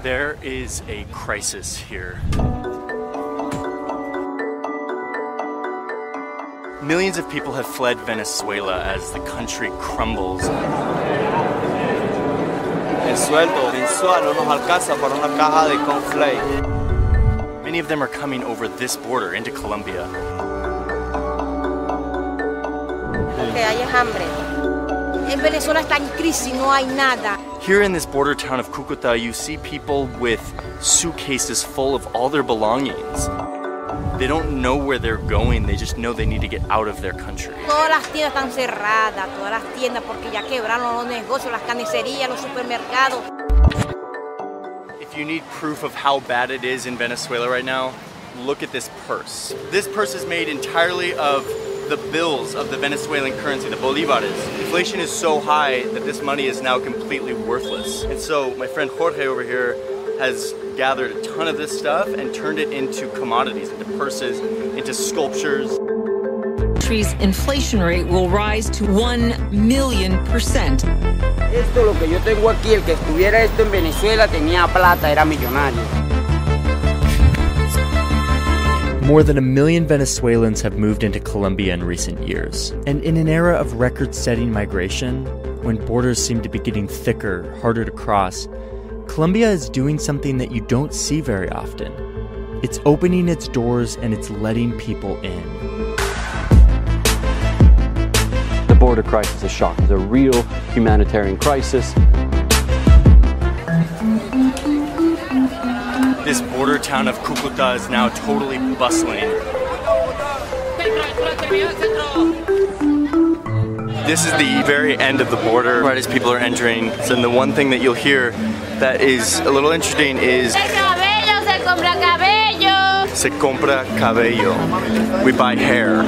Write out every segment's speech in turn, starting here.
There is a crisis here. Millions of people have fled Venezuela as the country crumbles. El sueldo mensual no nos alcanza para una caja de cornflakes. Many of them are coming over this border into Colombia. Que haya hambre. En Venezuela está en crisis, no hay nada. Here in this border town of Cúcuta, you see people with suitcases full of all their belongings. They don't know where they're going, they just know they need to get out of their country. Todas las tiendas están cerradas, todas las tiendas porque ya quebraron los negocios, las carnicerías, los supermercados. If you need proof of how bad it is in Venezuela right now, look at this purse. This purse is made entirely of the bills of the Venezuelan currency, the bolívares. Inflation is so high that this money is now completely worthless. And so my friend Jorge over here has gathered a ton of this stuff and turned it into commodities, into purses, into sculptures. The country's inflation rate will rise to 1,000,000%. Esto lo que yo tengo aquí, el que estuviera esto en Venezuela tenía plata, era millonario. More than 1 million Venezuelans have moved into Colombia in recent years. And in an era of record-setting migration, when borders seem to be getting thicker, harder to cross, Colombia is doing something that you don't see very often. It's opening its doors and it's letting people in. The border crisis is shocking. It's a real humanitarian crisis. This border town of Cúcuta is now totally bustling. This is the very end of the border, right as people are entering. So then the one thing that you'll hear that is a little interesting is Se compra cabello. Se compra cabello. We buy hair.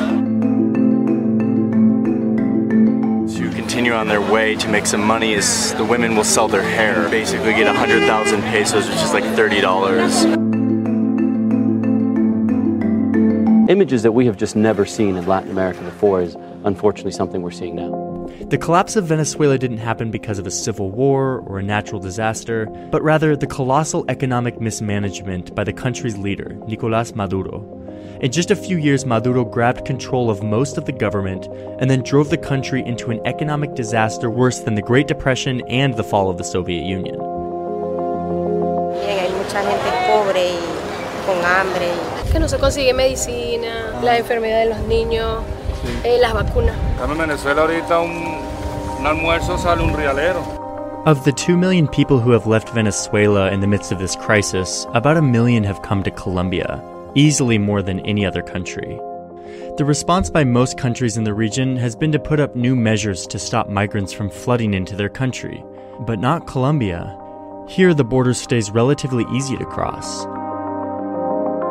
So you continue on their way to make some money as the women will sell their hair. Basically get 100,000 pesos, which is like $30. Images that we have just never seen in Latin America before is unfortunately something we're seeing now. The collapse of Venezuela didn't happen because of a civil war or a natural disaster, but rather the colossal economic mismanagement by the country's leader, Nicolás Maduro. In just a few years, Maduro grabbed control of most of the government and then drove the country into an economic disaster worse than the Great Depression and the fall of the Soviet Union. Hay mucha gente pobre y con hambre. Que no se consigue medicina, la enfermedad de los niños, las vacunas. En Venezuela ahorita un almuerzo sale un realero. Of the 2 million people who have left Venezuela in the midst of this crisis, about 1 million have come to Colombia, easily more than any other country. The response by most countries in the region has been to put up new measures to stop migrants from flooding into their country, but not Colombia. Here, the border stays relatively easy to cross.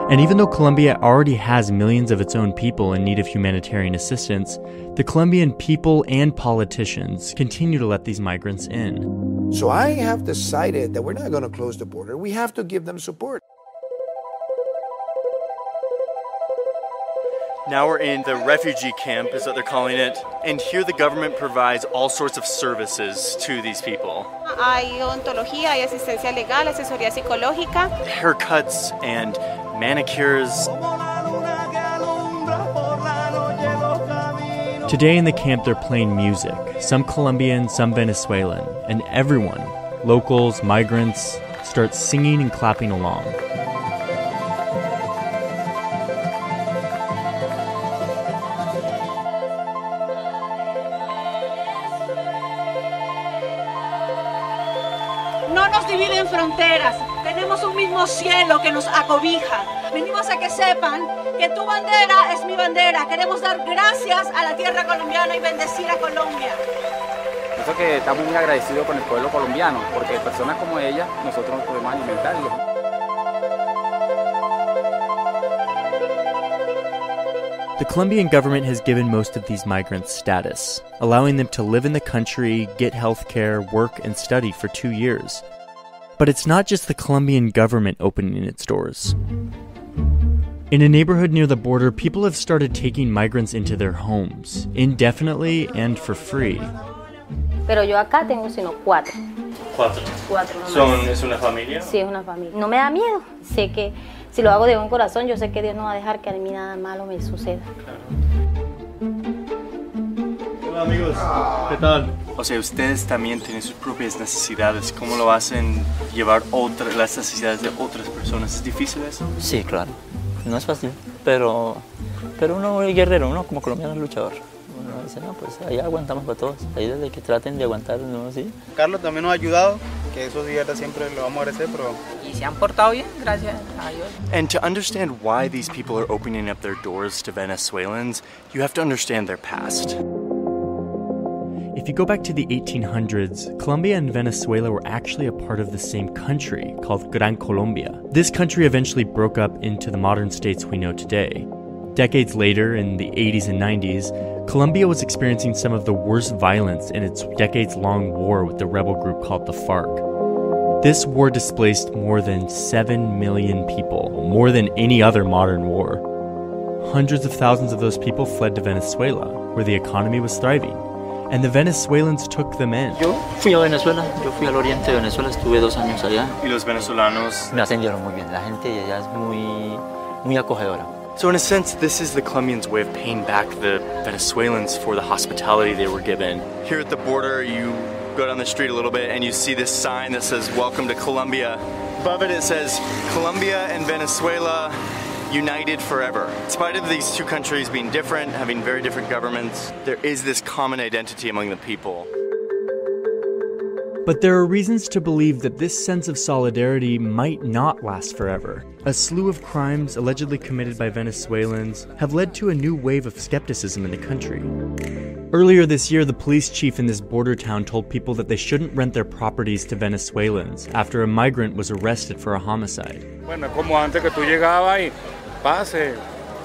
And even though Colombia already has millions of its own people in need of humanitarian assistance, the Colombian people and politicians continue to let these migrants in. So I have decided that we're not going to close the border. We have to give them support. Now we're in the refugee camp, is what they're calling it. And here the government provides all sorts of services to these people. Hay odontología, hay asistencia legal, asesoría psicológica. Haircuts and manicures. Today in the camp they're playing music, some Colombian, some Venezuelan, and everyone, locals, migrants, starts singing and clapping along. No nos dividen fronteras, tenemos un mismo cielo que nos acobija. Venimos a que sepan que tu bandera es mi bandera. Queremos dar gracias a la tierra colombiana y bendecir a Colombia. Eso que estamos muy agradecidos con el pueblo colombiano, porque personas como ella, nosotros nos podemos alimentar. The Colombian government has given most of these migrants status, allowing them to live in the country, get health care, work, and study for 2 years. But it's not just the Colombian government opening its doors. In a neighborhood near the border, people have started taking migrants into their homes, indefinitely and for free. Pero yo acá tengo sino 4. 4. 4 nomás. ¿Es una familia? Sí, es una familia. No me da miedo. Sé que si lo hago de buen corazón, yo sé que Dios no va a dejar que a mí nada malo me suceda. Hola amigos, ¿qué tal? O sea, ustedes también tienen sus propias necesidades. ¿Cómo lo hacen llevar las necesidades de otras personas? ¿Es difícil eso? Sí, claro. No es fácil, pero uno es guerrero, uno como colombiano es luchador. Uno dice, no, pues ahí aguantamos para todos. Ahí desde que traten de aguantar, ¿no? ¿Sí? Carlos también nos ha ayudado, que eso sí, siempre lo vamos a agradecer, pero... Y se han portado bien, gracias a Dios. And to understand why these people are opening up their doors to Venezuelans, you have to understand their past. If you go back to the 1800s, Colombia and Venezuela were actually a part of the same country called Gran Colombia. This country eventually broke up into the modern states we know today. Decades later, in the 80s and 90s, Colombia was experiencing some of the worst violence in its decades-long war with the rebel group called the FARC. This war displaced more than 7 million people, more than any other modern war. Hundreds of thousands of those people fled to Venezuela, where the economy was thriving. And the Venezuelans took them in. Yo fui a Venezuela, yo fui al oriente de Venezuela, estuve 2 años allá. ¿Y los venezolanos? Me atendieron muy bien, la gente de allá es muy acogedora. So in a sense, this is the Colombians' way of paying back the Venezuelans for the hospitality they were given. Here at the border, you go down the street a little bit and you see this sign that says, "Welcome to Colombia." Above it, it says, "Colombia and Venezuela united forever." In spite of these two countries being different, having very different governments, there is this common identity among the people. But there are reasons to believe that this sense of solidarity might not last forever. A slew of crimes allegedly committed by Venezuelans have led to a new wave of skepticism in the country. Earlier this year, the police chief in this border town told people that they shouldn't rent their properties to Venezuelans after a migrant was arrested for a homicide. Bueno, como antes que tú llegabas y pase,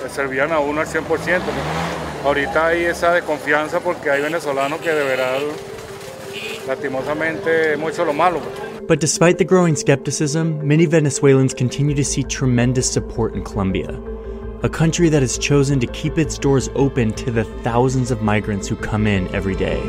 servían a uno al 100%. Ahorita hay esa desconfianza porque hay venezolanos que de verdad, lastimosamente, hemos hecho lo malo. But despite the growing skepticism, many Venezuelans continue to see tremendous support in Colombia, a country that has chosen to keep its doors open to the thousands of migrants who come in every day.